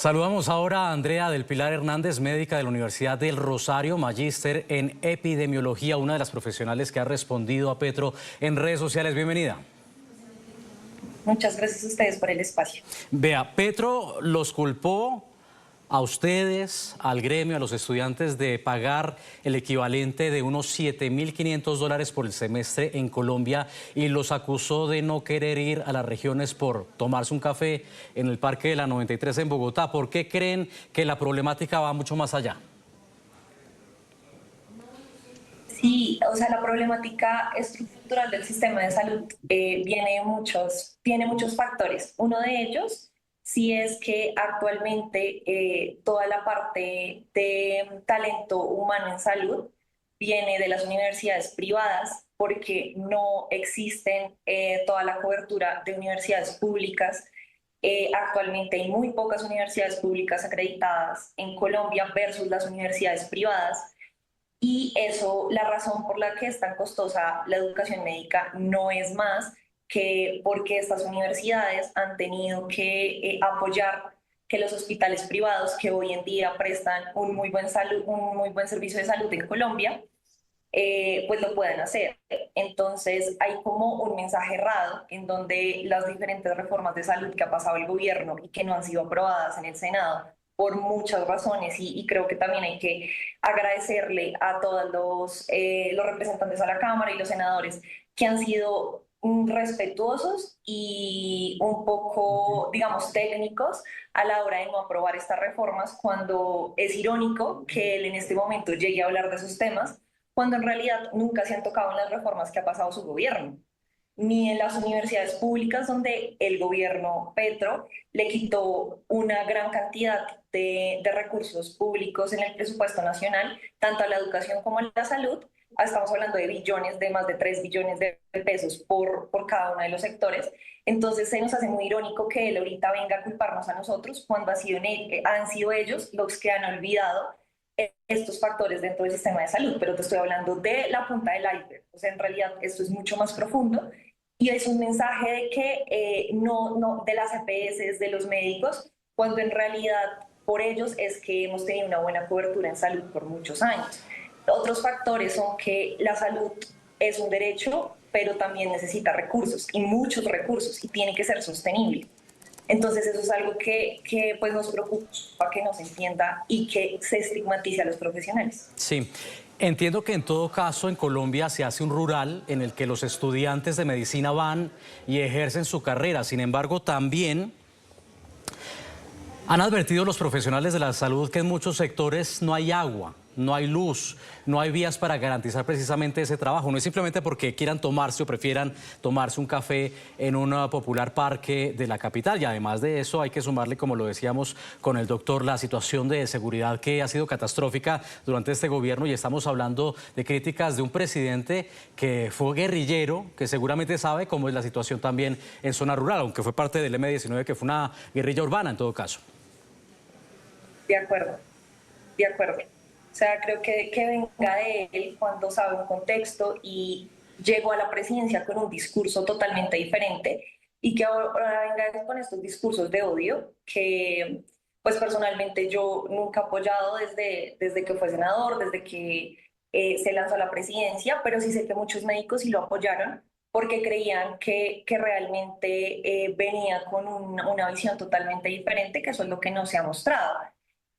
Saludamos ahora a Andrea del Pilar Hernández, médica de la Universidad del Rosario, magíster en epidemiología, una de las profesionales que ha respondido a Petro en redes sociales. Bienvenida. Muchas gracias a ustedes por el espacio. Vea, Petro los culpó a ustedes, al gremio, a los estudiantes de pagar el equivalente de unos $7.500 por el semestre en Colombia y los acusó de no querer ir a las regiones por tomarse un café en el Parque de la 93 en Bogotá. ¿Por qué creen que la problemática va mucho más allá? Sí, o sea, la problemática estructural del sistema de salud tiene muchos factores. Uno de ellos sí es que actualmente toda la parte de talento humano en salud viene de las universidades privadas porque no existen toda la cobertura de universidades públicas. Actualmente hay muy pocas universidades públicas acreditadas en Colombia versus las universidades privadas. Y eso, la razón por la que es tan costosa la educación médica no es más que porque estas universidades han tenido que apoyar que los hospitales privados que hoy en día prestan un muy buen servicio de salud en Colombia, pues lo puedan hacer. Entonces hay como un mensaje errado en donde las diferentes reformas de salud que ha pasado el gobierno y que no han sido aprobadas en el Senado por muchas razones y creo que también hay que agradecerle a todos los representantes a la Cámara y los senadores que han sido respetuosos y un poco, digamos, técnicos a la hora de no aprobar estas reformas, cuando es irónico que él en este momento llegue a hablar de esos temas cuando en realidad nunca se han tocado en las reformas que ha pasado su gobierno, ni en las universidades públicas donde el gobierno Petro le quitó una gran cantidad de recursos públicos en el presupuesto nacional, tanto a la educación como a la salud. Estamos hablando de billones, de más de 3 billones de pesos por cada uno de los sectores. Entonces se nos hace muy irónico que él ahorita venga a culparnos a nosotros cuando han sido ellos los que han olvidado estos factores dentro del sistema de salud, pero te estoy hablando de la punta del iceberg. O sea, en realidad esto es mucho más profundo y es un mensaje de que no de las EPS, de los médicos, cuando en realidad por ellos es que hemos tenido una buena cobertura en salud por muchos años. Otros factores son que la salud es un derecho, pero también necesita recursos y muchos recursos y tiene que ser sostenible. Entonces eso es algo que pues nos preocupa que no se entienda y que se estigmatice a los profesionales. Sí, entiendo que en todo caso en Colombia se hace un rural en el que los estudiantes de medicina van y ejercen su carrera. Sin embargo, también han advertido los profesionales de la salud que en muchos sectores no hay agua, no hay luz, no hay vías para garantizar precisamente ese trabajo. No es simplemente porque quieran tomarse o prefieran tomarse un café en un popular parque de la capital. Y además de eso hay que sumarle, como lo decíamos con el doctor, la situación de seguridad que ha sido catastrófica durante este gobierno. Y estamos hablando de críticas de un presidente que fue guerrillero, que seguramente sabe cómo es la situación también en zona rural, aunque fue parte del M-19, que fue una guerrilla urbana en todo caso. De acuerdo, de acuerdo. O sea, creo que venga de él cuando sabe un contexto y llegó a la presidencia con un discurso totalmente diferente y que ahora venga con estos discursos de odio que pues personalmente yo nunca he apoyado desde que fue senador, desde que se lanzó a la presidencia, pero sí sé que muchos médicos sí lo apoyaron porque creían que realmente venía con una visión totalmente diferente, que eso es lo que no se ha mostrado.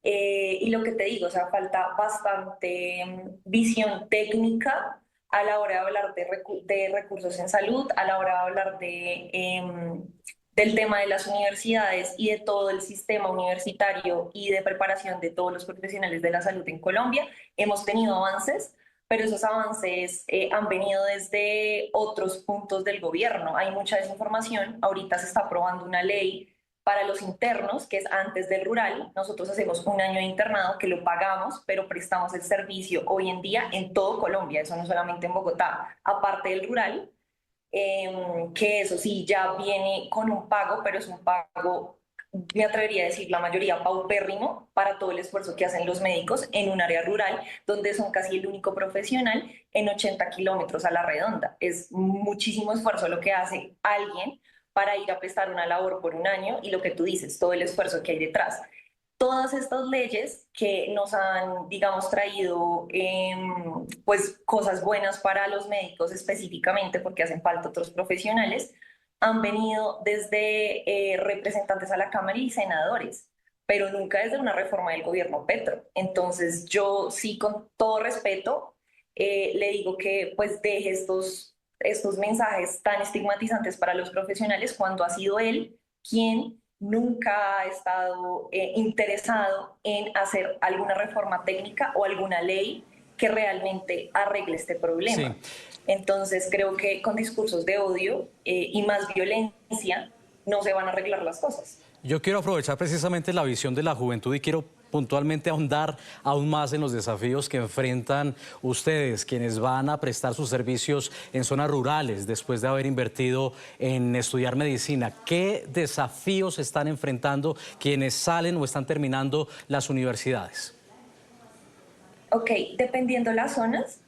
Y lo que te digo, o sea, falta bastante visión técnica a la hora de hablar de recursos en salud, a la hora de hablar del tema de las universidades y de todo el sistema universitario y de preparación de todos los profesionales de la salud en Colombia. Hemos tenido avances, pero esos avances han venido desde otros puntos del gobierno. Hay mucha desinformación. Ahorita se está aprobando una ley para los internos, que es antes del rural. Nosotros hacemos un año de internado que lo pagamos, pero prestamos el servicio hoy en día en todo Colombia, eso no solamente en Bogotá, aparte del rural, que eso sí ya viene con un pago, pero es un pago, me atrevería a decir, la mayoría paupérrimo para todo el esfuerzo que hacen los médicos en un área rural, donde son casi el único profesional en 80 kilómetros a la redonda. Es muchísimo esfuerzo lo que hace alguien para ir a prestar una labor por un año y lo que tú dices, todo el esfuerzo que hay detrás. todas estas leyes que nos han, digamos, traído pues cosas buenas para los médicos específicamente porque hacen falta otros profesionales, han venido desde representantes a la Cámara y senadores, pero nunca desde una reforma del gobierno Petro. Entonces yo sí, con todo respeto, le digo que pues deje estos mensajes tan estigmatizantes para los profesionales cuando ha sido él quien nunca ha estado interesado en hacer alguna reforma técnica o alguna ley que realmente arregle este Sí. problema. Entonces creo que con discursos de odio y más violencia no se van a arreglar las cosas. Yo quiero aprovechar precisamente la visión de la juventud y quiero puntualmente ahondar aún más en los desafíos que enfrentan ustedes, quienes van a prestar sus servicios en zonas rurales después de haber invertido en estudiar medicina. ¿Qué desafíos están enfrentando quienes salen o están terminando las universidades? Ok, dependiendo las zonas,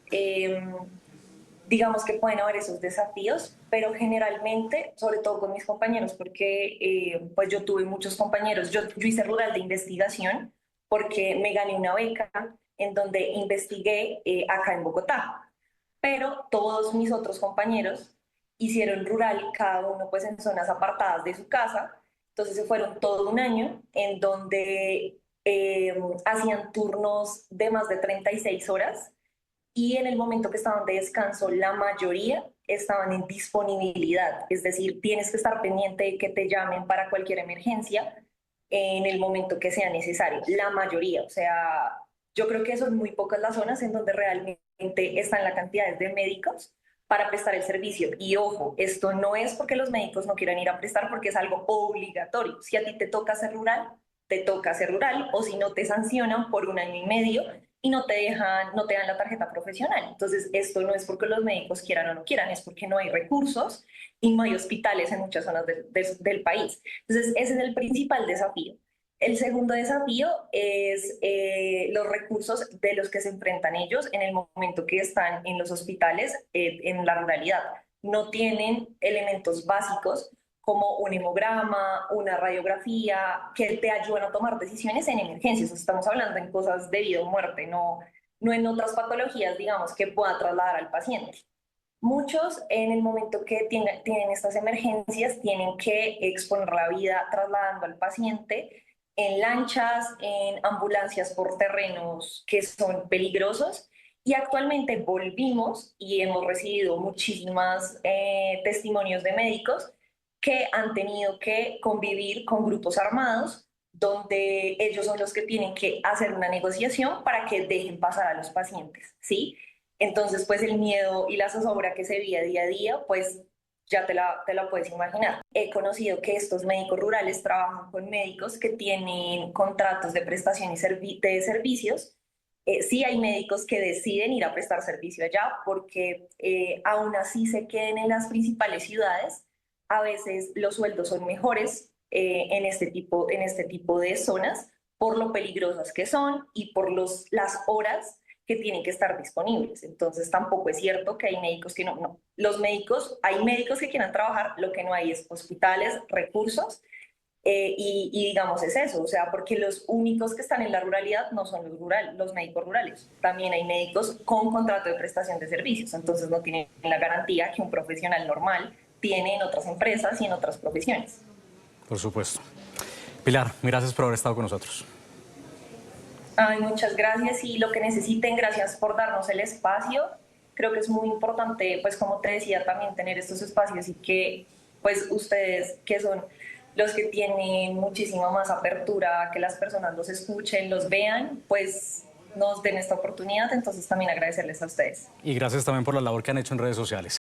digamos que pueden haber esos desafíos, pero generalmente, sobre todo con mis compañeros, porque pues yo tuve muchos compañeros, yo hice rural de investigación porque me gané una beca en donde investigué acá en Bogotá, pero todos mis otros compañeros hicieron rural, cada uno pues en zonas apartadas de su casa, entonces se fueron todo un año en donde hacían turnos de más de 36 horas y en el momento que estaban de descanso, la mayoría estaban en disponibilidad, es decir, tienes que estar pendiente de que te llamen para cualquier emergencia en el momento que sea necesario, la mayoría, o sea, yo creo que son muy pocas las zonas en donde realmente están las cantidades de médicos para prestar el servicio. Y ojo, esto no es porque los médicos no quieran ir a prestar, porque es algo obligatorio. Si a ti te toca hacer rural, te toca hacer rural, o si no te sancionan por un año y medio y no te dejan, no te dan la tarjeta profesional. Entonces, esto no es porque los médicos quieran o no quieran, es porque no hay recursos y no hay hospitales en muchas zonas del país. Entonces, ese es el principal desafío. El segundo desafío es los recursos de los que se enfrentan ellos en el momento que están en los hospitales en la ruralidad. No tienen elementos básicos como un hemograma, una radiografía, que te ayudan a tomar decisiones en emergencias. Estamos hablando en cosas de vida o muerte, no en otras patologías, digamos, que pueda trasladar al paciente. Muchos en el momento que tienen estas emergencias tienen que exponer la vida trasladando al paciente en lanchas, en ambulancias por terrenos que son peligrosos. Y actualmente volvimos y hemos recibido muchísimas testimonios de médicos que han tenido que convivir con grupos armados donde ellos son los que tienen que hacer una negociación para que dejen pasar a los pacientes, ¿sí? Entonces, pues el miedo y la zozobra que se veía día a día, pues ya te la puedes imaginar. He conocido que estos médicos rurales trabajan con médicos que tienen contratos de prestación de servicios. Sí hay médicos que deciden ir a prestar servicio allá porque aún así se queden en las principales ciudades. A veces los sueldos son mejores en este tipo de zonas por lo peligrosas que son y por las horas que tienen que estar disponibles. Entonces tampoco es cierto que hay médicos que no. Los médicos, hay médicos que quieran trabajar, lo que no hay es hospitales, recursos, y digamos es eso, o sea, porque los únicos que están en la ruralidad no son los médicos rurales, también hay médicos con contrato de prestación de servicios, entonces no tienen la garantía que un profesional normal tiene en otras empresas y en otras profesiones. Por supuesto. Pilar, gracias por haber estado con nosotros. Ay, muchas gracias y lo que necesiten, gracias por darnos el espacio. Creo que es muy importante, pues como te decía, también tener estos espacios y que pues ustedes que son los que tienen muchísima más apertura, que las personas los escuchen, los vean, pues nos den esta oportunidad. Entonces también agradecerles a ustedes. Y gracias también por la labor que han hecho en redes sociales.